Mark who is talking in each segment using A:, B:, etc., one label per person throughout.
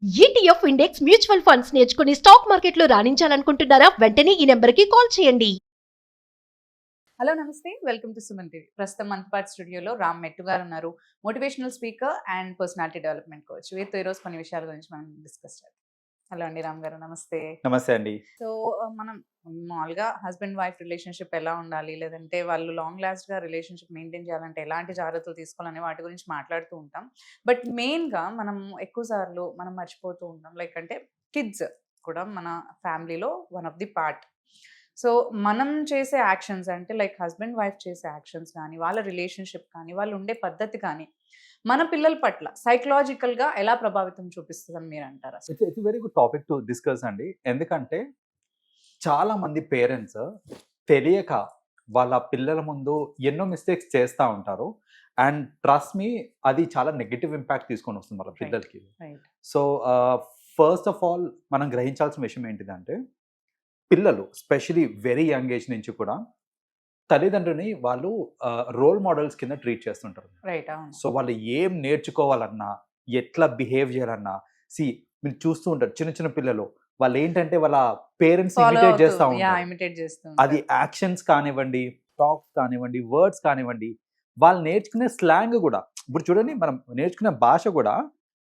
A: ETF index mutual funds నేర్చుకుని stock మార్కెట్లో రాణించాలనుకుంటున్నారా? వెంటనే ఈ నెంబర్కి కాల్ చేయండి.
B: హలో నమస్తే, వెల్కమ్ టు సుమన్ టీవీ. ప్రస్తుతం మనతో పాటు స్టూడియోలో రామ్ మెట్టు గారు ఉన్నారు. Motivational speaker and personality development coach. వీరితో ఈరోజు కొన్ని విషయాల గురించి మనం డిస్కస్ చేద్దాం. హలో అండి రామ్ గారు, నమస్తే.
C: నమస్తే అండి.
B: సో మనం మామూలుగా హస్బెండ్ వైఫ్ రిలేషన్షిప్ ఎలా ఉండాలి, లేదంటే వాళ్ళు లాంగ్ లాస్ట్ గా రిలేషన్షిప్ మెయింటైన్ చేయాలంటే ఎలాంటి జాగ్రత్తలు తీసుకోవాలనే వాటి గురించి మాట్లాడుతూ ఉంటాం. బట్ మెయిన్ గా మనం ఎక్కువ సార్లు మనం మర్చిపోతూ ఉంటాం. లైక్ అంటే కిడ్స్ కూడా మన ఫ్యామిలీలో one of the part. So మనం చేసే యాక్షన్స్ అంటే లైక్ హస్బెండ్ వైఫ్ చేసే యాక్షన్స్ కానీ, వాళ్ళ రిలేషన్షిప్ కానీ, వాళ్ళు ఉండే పద్ధతి కానీ మన పిల్లల పట్ల సైకలాజికల్గా ఎలా ప్రభావితం చూపిస్తుందని మీరు అంటారా?
C: It's very good topic to discuss అండి. ఎందుకంటే చాలా మంది పేరెంట్స్ తెలియక వాళ్ళ పిల్లల ముందు ఎన్నో మిస్టేక్స్ చేస్తూ ఉంటారు. అండ్ ట్రస్ట్ మీ, అది చాలా నెగిటివ్ ఇంపాక్ట్ తీసుకొని వస్తుంది వాళ్ళ పిల్లలకి.
B: Right.
C: So first of all మనం గ్రహించాల్సిన విషయం ఏంటిదంటే, పిల్లలు స్పెషలీ వెరీ యంగ్ ఏజ్ నుంచి కూడా తల్లిదండ్రుని వాళ్ళు రోల్ మోడల్స్ కింద ట్రీట్ చేస్తుంటారు.
B: రైట్, అవును.
C: సో వాళ్ళు ఏం నేర్చుకోవాలన్నా, ఎట్లా బిహేవ్ చేయాలన్నా, మీరు చూస్తూ ఉంటారు చిన్న చిన్న పిల్లలు, వాళ్ళు ఏంటంటే వాళ్ళ పేరెంట్స్ ఇమిటేట్ చేస్తూ ఉంటారు.
B: ఇమిటేట్ చేస్తూ
C: అది యాక్షన్స్ కానివ్వండి, టాక్స్ కానివ్వండి, వర్డ్స్ కానివ్వండి, వాళ్ళు నేర్చుకునే స్లాంగ్ కూడా. ఇప్పుడు చూడండి, మనం నేర్చుకునే భాష కూడా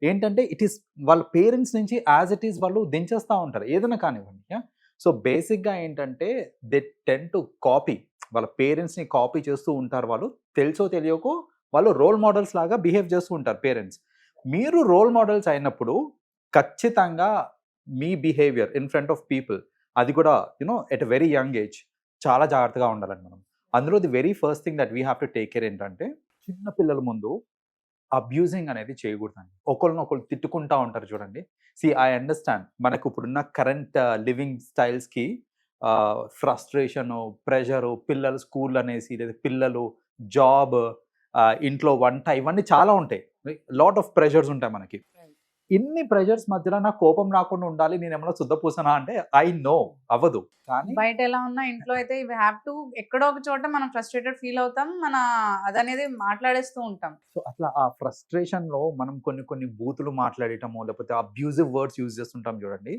C: ఏంటంటే ఇట్ ఈస్ వాళ్ళ పేరెంట్స్ నుంచి యాజ్ ఇట్ ఈస్ వాళ్ళు దించేస్తూ ఉంటారు, ఏదైనా కానివ్వండి. సో బేసిక్గా ఏంటంటే దే టెన్ టు కాపీ, వాళ్ళ పేరెంట్స్ని కాపీ చేస్తూ ఉంటారు. వాళ్ళు తెలుసో తెలియకో వాళ్ళు రోల్ మోడల్స్ లాగా బిహేవ్ చేస్తూ ఉంటారు పేరెంట్స్. మీరు రోల్ మోడల్స్ అయినప్పుడు ఖచ్చితంగా మీ behaviour in front of people, అది కూడా at a very young age చాలా జాగ్రత్తగా ఉండాలండి మనం. అందులో the very first thing that we have to take care ఏంటంటే, చిన్న పిల్లల ముందు అబ్యూజింగ్ అనేది చేయకూడదండి. ఒకళ్ళు తిట్టుకుంటా ఉంటారు చూడండి. ఐ అండర్స్టాండ్, మనకు ఇప్పుడున్న కరెంట్ లివింగ్ స్టైల్స్కి ఫ్రస్ట్రేషను, ప్రెషరు, పిల్లలు స్కూల్ అనేసి, లేదా పిల్లలు జాబ్, ఇంట్లో వంట, ఇవన్నీ చాలా ఉంటాయి. లాట్ ఆఫ్ ప్రెషర్స్ ఉంటాయి మనకి. ఇన్ని ప్రెషర్స్ మధ్యలో నాకు కోపం రాకుండా ఉండాలి, నేను ఏమన్నా శుద్ధపూసనా అంటే ఐ నో అవ్వదు. కానీ
B: బయట ఎలా ఉన్నా ఇంట్లో అయితే ఇవి హ్యావ్ టు ఎక్కడో ఒక చోట మనం ఫ్రస్ట్రేటెడ్ ఫీల్ అవుతాం, మన అదనేది మాట్లాడేస్తూ ఉంటాం.
C: సో అట్లా ఆ ఫ్రస్ట్రేషన్ లో మనం కొన్ని బూతులు మాట్లాడటము, లేకపోతే అబ్యూజివ్ వర్డ్స్ యూజ్ చేస్తుంటాం చూడండి.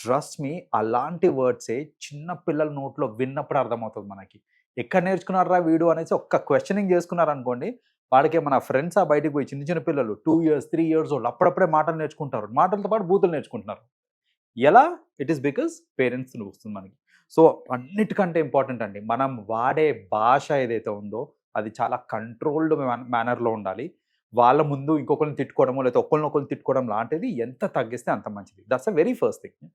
C: ట్రస్ట్ మీ, అలాంటి వర్డ్సే చిన్న పిల్లల నోట్లో విన్నప్పుడు అర్థమవుతుంది మనకి. ఎక్కడ నేర్చుకున్నారా వీడు అనేసి ఒక్క క్వశ్చనింగ్ చేసుకున్నారు అనుకోండి, వాడికి మన ఫ్రెండ్స్ బయటకు పోయి చిన్న చిన్న పిల్లలు 2 years 3 years ఓల్డ్ అప్పుడప్పుడే మాటలు నేర్చుకుంటారు, మాటలతో పాటు బూతులు నేర్చుకుంటున్నారు. ఎలా? ఇట్ ఈస్ బికాస్ పేరెంట్స్ వస్తుంది మనకి. సో అన్నిటికంటే ఇంపార్టెంట్ అండి, మనం వాడే భాష ఏదైతే ఉందో అది చాలా కంట్రోల్డ్ మేనర్లో ఉండాలి. వాళ్ళ ముందు ఇంకొకరిని తిట్టుకోవడమో, లేదా ఒకరినొకరిని తిట్టుకోవడం లాంటిది ఎంత తగ్గిస్తే అంత మంచిది. That's a very first thing.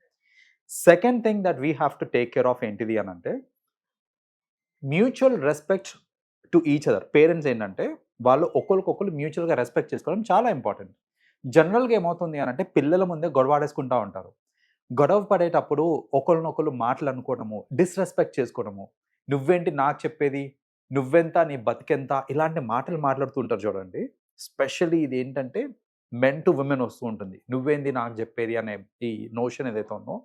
C: Second thing that we have to take care of ఏంటిది అని అంటే, mutual respect to each other. Parents ఏంటంటే వాళ్ళు ఒకరికొకరు మ్యూచువల్గా రెస్పెక్ట్ చేసుకోవడం చాలా ఇంపార్టెంట్. జనరల్గా ఏమవుతుంది అని అంటే, పిల్లల ముందే గొడవాడేసుకుంటూ ఉంటారు. గొడవ పడేటప్పుడు ఒకరినొకరు మాటలు అనుకోవడము, డిస్రెస్పెక్ట్ చేసుకోవడము, నువ్వేంటి నాకు చెప్పేది, నువ్వెంత, నీ బతికెంత, ఇలాంటి మాటలు మాట్లాడుతూ ఉంటారు చూడండి. స్పెషల్లీ ఇది ఏంటంటే మెన్ టు విమెన్ వస్తూ ఉంటుంది, నువ్వేంది నాకు చెప్పేది అనే ఈ నోషన్ ఏదైతే ఉందో,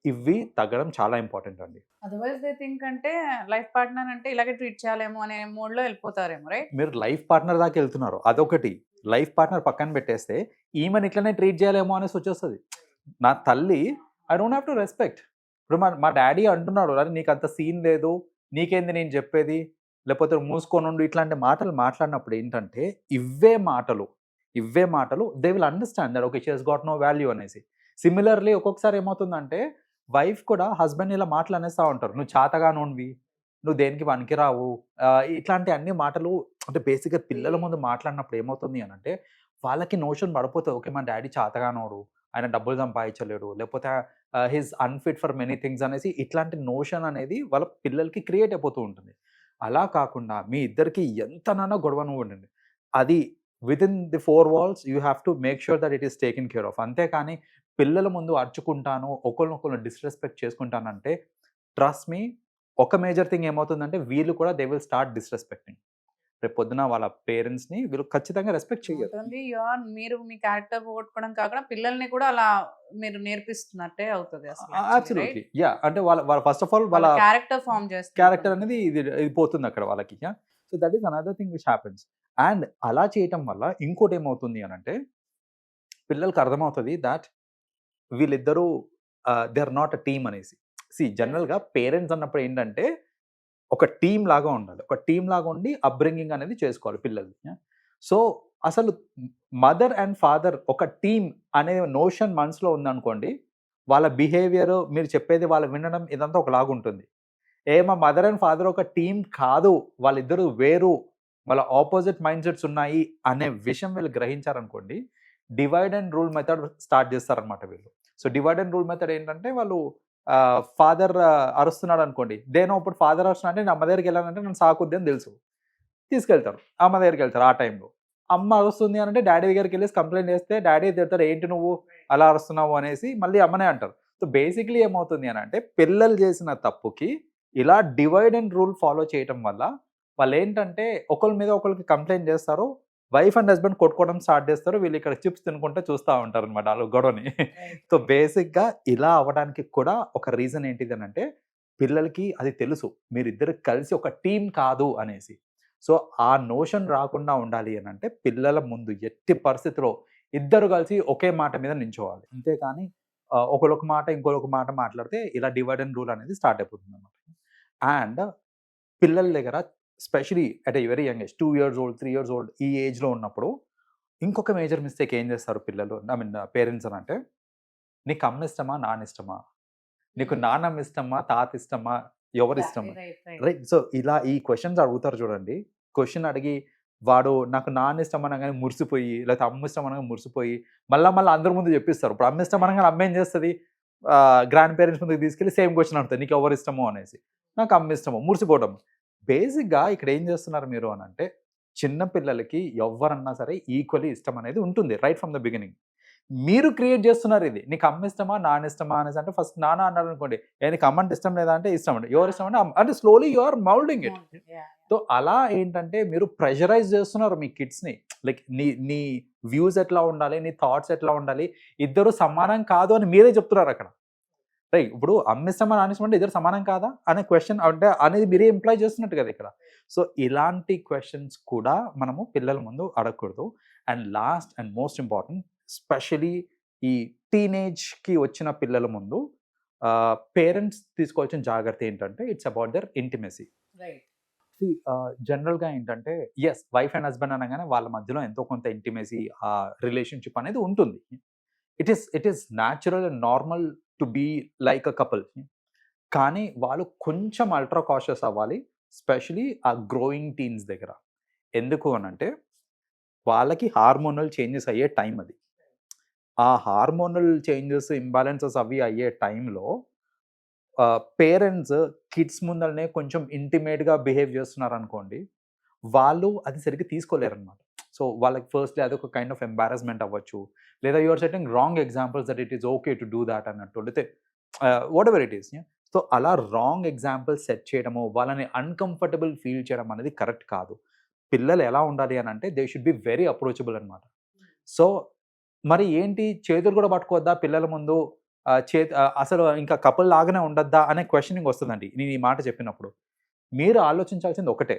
C: ఇవి తగ్గడం చాలా ఇంపార్టెంట్ అండి.
B: అదర్వైజ్ దే థింక్ అంటే లైఫ్ పార్ట్నర్ అంటే ఇలాగే ట్రీట్ చేయాలేమో అనే మోడ్లో వెళ్ళిపోతారేమో, రైట్?
C: మీరు లైఫ్ పార్ట్నర్ దాకా వెళ్తున్నారు, అదొకటి. లైఫ్ పార్ట్నర్ పక్కన పెట్టేస్తే ఈమెను ఇట్లనే ట్రీట్ చేయాలేమో అనేసి వచ్చేస్తుంది. నా తల్లి, I don't have to respect. ఇప్పుడు మా డాడీ అంటున్నాడు, అరే నీకు అంత సీన్ లేదు, నీకేంది నేను చెప్పేది, లేకపోతే మూసుకొని ఉండు, ఇట్లాంటి మాటలు మాట్లాడినప్పుడు ఏంటంటే ఇవే మాటలు they will understand that okay, she has got no value అనేసి. సిమిలర్లీ ఒక్కొక్కసారి ఏమవుతుందంటే, వైఫ్ కూడా హస్బెండ్ ఇలా మాటలు అనేస్తూ ఉంటారు, నువ్వు చాతగానోనివి, నువ్వు దేనికి పనికిరావు, ఇట్లాంటి అన్ని మాటలు. అంటే బేసిక్గా పిల్లల ముందు మాట్లాడినప్పుడు ఏమవుతుంది అని అంటే, వాళ్ళకి నోషన్ పడిపోతుంది, ఓకే మా డాడీ చాతగానోడు, ఆయన డబ్బులు సంపాదించలేడు, లేకపోతే his unfit for many things అనేసి, ఇట్లాంటి నోషన్ అనేది వాళ్ళ పిల్లలకి క్రియేట్ అయిపోతూ ఉంటుంది. అలా కాకుండా మీ ఇద్దరికి ఎంతనైనా గొడవను ఉండండి, అది within the 4 walls you have to make sure that it is taken care of. అంతేకాని పిల్లల ముందు అరుచుకుంటాను, ఒకరినొకరు డిస్రెస్పెక్ట్ చేసుకుంటానంటే, ట్రస్ట్ మీ, ఒక మేజర్ థింగ్ ఏమవుతుందంటే వీళ్ళు కూడా దే విల్ స్టార్ట్ డిస్రెస్పెక్టింగ్. రేపు పొద్దున వాళ్ళ పేరెంట్స్ని వీళ్ళు ఖచ్చితంగా రెస్పెక్ట్ చేయరు.
B: మీరు మీ క్యారెక్టర్ పోగొట్టుకోవడం కాకుండా పిల్లల్ని కూడా అలా మీరు నేర్పిస్తున్నట్టే అవుతుంది అసలు.
C: Absolutely yeah. అంటే వాళ్ళ ఫస్ట్ ఆఫ్ ఆల్ వాళ్ళ
B: క్యారెక్టర్ ఫామ్ చేస్తారు.
C: క్యారెక్టర్ అనేది ఇది పోతుంది అక్కడ వాళ్ళకి. So that is another thing which happens. And అలా చేయటం వల్ల ఇంకోటి ఏమవుతుంది అని అంటే, పిల్లలకి అర్థమవుతుంది దాట్ వీళ్ళిద్దరూ they are not a team అనేసి. జనరల్గా పేరెంట్స్ అన్నప్పుడు ఏంటంటే ఒక టీం లాగా ఉండాలి. ఒక టీం లాగా ఉండి అప్బ్రింగింగ్ అనేది చేసుకోవాలి పిల్లల్ని. సో అసలు మదర్ అండ్ ఫాదర్ ఒక టీమ్ అనే నోషన్ మనసులో ఉందనుకోండి, వాళ్ళ బిహేవియర్, మీరు చెప్పేది వాళ్ళు వినడం, ఇదంతా ఒకలాగా ఉంటుంది. మా మదర్ అండ్ ఫాదర్ ఒక టీం కాదు, వాళ్ళిద్దరూ వేరు, వాళ్ళ ఆపోజిట్ మైండ్ సెట్స్ ఉన్నాయి అనే విషయం వీళ్ళు గ్రహించారనుకోండి, divide and rule method start చేస్తారనమాట వీళ్ళు. So divide and rule method ఏంటంటే, వాళ్ళు ఫాదర్ అరుస్తున్నాడు అనుకోండి, ఇప్పుడు ఫాదర్ అరుస్తున్నా అంటే అమ్మ దగ్గరికి వెళ్ళాలంటే నన్ను సాకుద్ది అని తెలుసు, తీసుకెళ్తారు, అమ్మ దగ్గరికి వెళ్తారు. ఆ టైంలో అమ్మ అరుస్తుంది అని అంటే డాడీ దగ్గరికి వెళ్ళేసి కంప్లైంట్ చేస్తే డాడీ తిడతారు, ఏంటి నువ్వు అలా అరుస్తున్నావు అనేసి, మళ్ళీ అమ్మనే అంటారు. సో బేసిక్లీ ఏమవుతుంది అని అంటే, పిల్లలు చేసిన తప్పుకి ఇలా డివైడ్ అండ్ రూల్ ఫాలో చేయటం వల్ల వాళ్ళు ఏంటంటే ఒకరి మీద ఒకరికి కంప్లైంట్ చేస్తారు, వైఫ్ అండ్ హస్బెండ్ కొట్టుకోవడం స్టార్ట్ చేస్తారు, వీళ్ళు ఇక్కడ చిప్స్ తినుకుంటే చూస్తూ ఉంటారు అనమాట వాళ్ళు గొడవని. సో బేసిక్గా ఇలా అవ్వడానికి కూడా ఒక రీజన్ ఏంటిది అని అంటే, పిల్లలకి అది తెలుసు మీరిద్దరు కలిసి ఒక టీం కాదు అనేసి. సో ఆ నోషన్ రాకుండా ఉండాలి అని అంటే, పిల్లల ముందు ఎట్టి పరిస్థితిలో ఇద్దరు కలిసి ఒకే మాట మీద నించోవాలి. అంతేకాని ఒకరొక మాట ఇంకొక మాట మాట్లాడితే ఇలా డివైడ్ అండ్ రూల్ అనేది స్టార్ట్ అయిపోతుంది అనమాట. అండ్ పిల్లల దగ్గర especially at a very young age, 2 years old 3 years old ఈ ఏజ్లో ఉన్నప్పుడు ఇంకొక మేజర్ మిస్టేక్ ఏం చేస్తారు పిల్లలు, పేరెంట్స్ అని అంటే, నీకు అమ్మ ఇష్టమా నాన్న ఇష్టమా, నీకు నాన్నమ్మ ఇష్టమా తాత ఇష్టమా ఎవరు ఇష్టమా, రైట్? సో ఇలా ఈ క్వశ్చన్స్ అడుగుతారు చూడండి. క్వశ్చన్ అడిగి వాడు నాకు నాన్న ఇష్టం అనగానే మురిసిపోయి, లేకపోతే అమ్మ ఇష్టం అనగా మురిసిపోయి మళ్ళీ అందరి ముందు చెప్పిస్తారు. ఇప్పుడు అమ్మ ఇష్టం అనగానే అమ్మ ఏం చేస్తుంది, గ్రాండ్ పేరెంట్స్ ముందుకు తీసుకెళ్ళి సేమ్ క్వశ్చన్ అడుగుతుంది, నీకు ఎవరు ఇష్టమో అనేసి. నాకు అమ్మ ఇష్టమో, మురిసిపోవడం. బేసిక్గా ఇక్కడ ఏం చేస్తున్నారు మీరు అని అంటే, చిన్న పిల్లలకి ఎవరన్నా సరే ఈక్వల్లీ ఇష్టం అనేది ఉంటుంది రైట్ ఫ్రమ్ ద బిగినింగ్. మీరు క్రియేట్ చేస్తున్నారు ఇది, నీకు అమ్మ ఇష్టమా నాన్న ఇష్టమా అనేసి. అంటే ఫస్ట్ నాన్న అన్నాడు అనుకోండి, నీకు అమ్మ అంటే ఇష్టం లేదా అంటే ఇష్టం అంటే, ఎవరు ఇష్టం అంటే అంటే slowly you are moulding it. So అలా ఏంటంటే మీరు ప్రెషరైజ్ చేస్తున్నారు మీ కిడ్స్ని. లైక్ నీ వ్యూస్ ఎట్లా ఉండాలి, నీ థాట్స్ ఎట్లా ఉండాలి, ఇద్దరు సమానం కాదు అని మీరే చెప్తున్నారు అక్కడ, రైట్? ఇప్పుడు అమ్మ ఇష్టమా నాన్న ఇష్టం అంటే ఇద్దరు సమానం కాదా అనే క్వశ్చన్ అంటే అనేది మీరే ఎంప్లాయ్ చేస్తున్నట్టు కదా ఇక్కడ. సో ఇలాంటి క్వశ్చన్స్ కూడా మనము పిల్లల ముందు అడగకూడదు. And last and most important, especially ఈ టీనేజ్కి వచ్చిన పిల్లల ముందు పేరెంట్స్ తీసుకోవాల్సిన జాగ్రత్త ఏంటంటే, ఇట్స్ అబౌట్ దర్ ఇంటిమెసీ. జనరల్గా ఏంటంటే, ఎస్ వైఫ్ అండ్ హస్బెండ్ అనగానే వాళ్ళ మధ్యలో ఎంతో కొంత ఇంటిమెసీ, ఆ రిలేషన్షిప్ అనేది ఉంటుంది. It is natural and normal to be like a couple. కానీ వాళ్ళు కొంచెం అల్ట్రా కాషియస్ అవ్వాలి, స్పెషలీ ఆ గ్రోయింగ్ టీన్స్ దగ్గర. ఎందుకు అని అంటే, వాళ్ళకి హార్మోనల్ చేంజెస్ అయ్యే టైం అది. ఆ హార్మోనల్ చేంజెస్ ఇంబ్యాలెన్సెస్ అవి అయ్యే టైంలో పేరెంట్స్ కిడ్స్ ముందరనే కొంచెం ఇంటిమేట్గా బిహేవ్ చేస్తున్నారు అనుకోండి, వాళ్ళు అది సరిగ్గా తీసుకోలేరు అనమాట. సో వాళ్ళకి ఫస్ట్లీ అదొక కైండ్ ఆఫ్ ఎంబారస్మెంట్ అవ్వచ్చు, లేదా you are setting wrong examples that it is okay to do that అన్నట్టు, లేకపోతే whatever it is. So అలా రాంగ్ ఎగ్జాంపుల్స్ సెట్ చేయడము, వాళ్ళని అన్కంఫర్టబుల్ ఫీల్ చేయడం అనేది కరెక్ట్ కాదు. పిల్లలు ఎలా ఉండాలి అని అంటే, they should be very approachable అనమాట. సో మరి ఏంటి, చేతులు కూడా పట్టుకోవద్దా పిల్లల ముందు, అసలు ఇంకా కపుల్ లాగానే ఉండద్దా అనే క్వశ్చనింగ్ వస్తుందండి నేను ఈ మాట చెప్పినప్పుడు. మీరు ఆలోచించాల్సింది ఒకటే,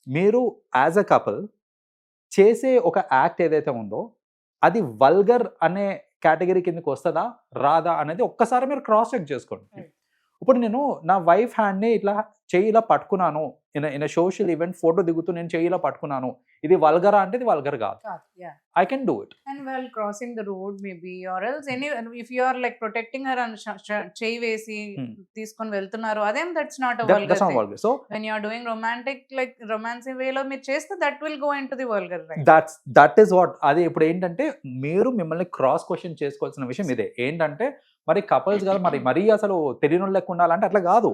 C: మీరు యాజ్ అ కపుల్ చేసే ఒక యాక్ట్ ఏదైతే ఉందో అది వల్గర్ అనే కేటగిరీ కిందకి వస్తుందా రాదా అనేది ఒక్కసారి మీరు క్రాస్ చెక్ చేసుకోండి. ఇప్పుడు నేను నా వైఫ్ హ్యాండ్ని ఇట్లా చెయ్యి ఇలా పట్టుకున్నాను, ఇన్ సోషల్ ఈవెంట్ ఫోటో దిగుతూ నేను చెయ్యి ఇలా పట్టుకున్నాను, ఇది వల్గరా అంటే ఇది వల్గర్ కాదు. I can do it.
B: And while crossing the road maybe, or else if you are like protecting her and చెయ్యి వేసి తీసుకొని వెళ్తున్నారు, అదేం that's not a vulgar thing.
C: vulgar. So
B: when you are doing romantic like romancing way లో మీరు చేస్తే that will go into the vulgar, right?
C: that is what. అది ఇప్పుడు ఏంటంటే, మీరు మిమ్మల్ని క్రాస్ క్వశ్చన్ చేసుకోవాల్సిన విషయం ఇదే. ఏంటంటే మరి కపుల్స్ కదా, మరీ అసలు తెలియని లెక్క ఉండాలంటే అట్లా కాదు.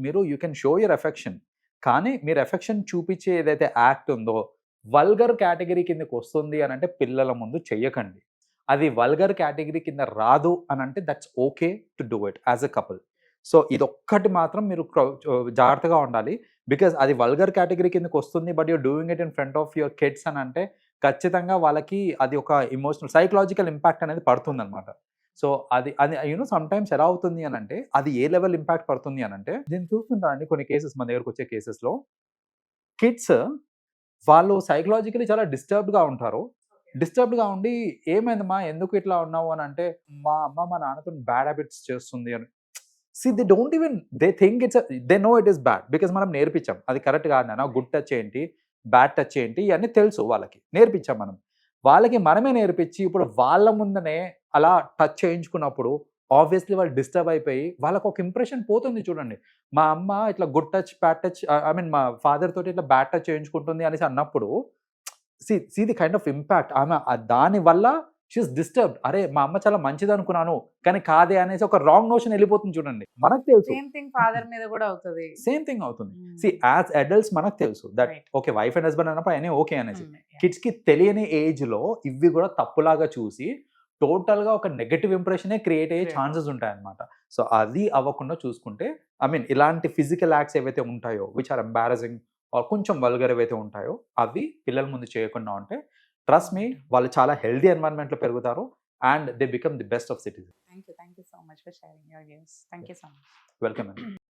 C: మీరు you can show your affection, కానీ మీరు ఎఫెక్షన్ చూపించే ఏదైతే యాక్ట్ ఉందో వల్గర్ కేటగిరీ కిందకి వస్తుంది అని అంటే పిల్లల ముందు చెయ్యకండి. అది వల్గర్ కేటగిరీ కింద రాదు అని అంటే that's okay to do it as a couple. So ఇదొక్కటి మాత్రం మీరు జాగ్రత్తగా ఉండాలి. బికాజ్ అది వల్గర్ కేటగిరీ కిందకి వస్తుంది, but you're doing it in front of your kids అని అంటే ఖచ్చితంగా వాళ్ళకి అది ఒక ఇమోషనల్ సైకలాజికల్ ఇంపాక్ట్ అనేది పడుతుంది అనమాట. సో అది సమ్ టైమ్స్ ఎలా అవుతుంది అని అంటే, అది ఏ లెవెల్ ఇంపాక్ట్ పడుతుంది అని అంటే, నేను చూస్తుంటానండి కొన్ని కేసెస్, మన దగ్గరకు వచ్చే కేసెస్లో కిడ్స్ వాళ్ళు సైకలాజికలీ చాలా డిస్టర్బ్డ్గా ఉంటారు, డిస్టర్బ్డ్గా ఉండి ఏమైందమ్మా ఎందుకు ఇట్లా ఉన్నావు అని అంటే మా అమ్మ మా నాన్నతో బ్యాడ్ హ్యాబిట్స్ చేస్తుంది అని. They don't even they think it's they know it is bad because మనం నేర్పించాం అది కరెక్ట్ కాదు నాన్న, గుడ్ టచ్ ఏంటి బ్యాడ్ టచ్ ఏంటి ఇవన్నీ తెలుసు వాళ్ళకి, నేర్పించాం మనం. వాళ్ళకి మనమే నేర్పించి ఇప్పుడు వాళ్ళ ముందనే అలా టచ్ చేయించుకున్నప్పుడు ఆబ్వియస్లీ వాళ్ళు డిస్టర్బ్ అయిపోయి వాళ్ళకి ఒక ఇంప్రెషన్ పోతుంది. చూడండి, మా అమ్మ ఇట్లా good touch bad touch I mean మా ఫాదర్ తోటి ఇట్లా బ్యాడ్ టచ్ చేయించుకుంటుంది అనేసి అన్నప్పుడు see the kind of impact ఆమె దాని వల్ల షీఈస్ డిస్టర్బ్డ్. అరే మా అమ్మ చాలా మంచిది అనుకున్నాను కానీ కాదే అనేసి ఒక రాంగ్ నోషన్ వెళ్ళిపోతుంది. చూడండి, మనకు తెలుసు
B: సేమ్ థింగ్ ఫాదర్ మీద కూడా అవుతుంది.
C: సేమ్ థింగ్ అవుతుంది. సి యాజ్ అడల్ట్స్ మనకు తెలుసు that
B: Right.
C: Okay wife and husband అన్నప్పుడు అయినా ఓకే అనేసి.
B: Yeah.
C: కిడ్స్ కి తెలియని ఏజ్ లో ఇవి కూడా తప్పులాగా చూసి టోటల్ గా ఒక నెగటివ్ ఇంప్రెషనే క్రియేట్ అయ్యే
B: Create.
C: ఛాన్సెస్ ఉంటాయి అన్నమాట. సో అది అవ్వకుండా చూసుకుంటే ఐ మీన్ ఇలాంటి ఫిజికల్ యాక్ట్స్ ఏవైతే ఉంటాయో విచ్ ఆర్ ఎంబారసింగ్ ఆర్ కొంచెం వల్గర్ ఏవైతే ఉంటాయో అవి పిల్లల ముందు చేయకుండా ఉంటే ట్రస్ట్ మీ వాళ్ళు చాలా హెల్దీ ఎన్వైరన్మెంట్ లో పెరుగుతారు and they become the best of citizen.
B: Thank you so much for sharing your views. Thank you so much.
C: Welcome అండి.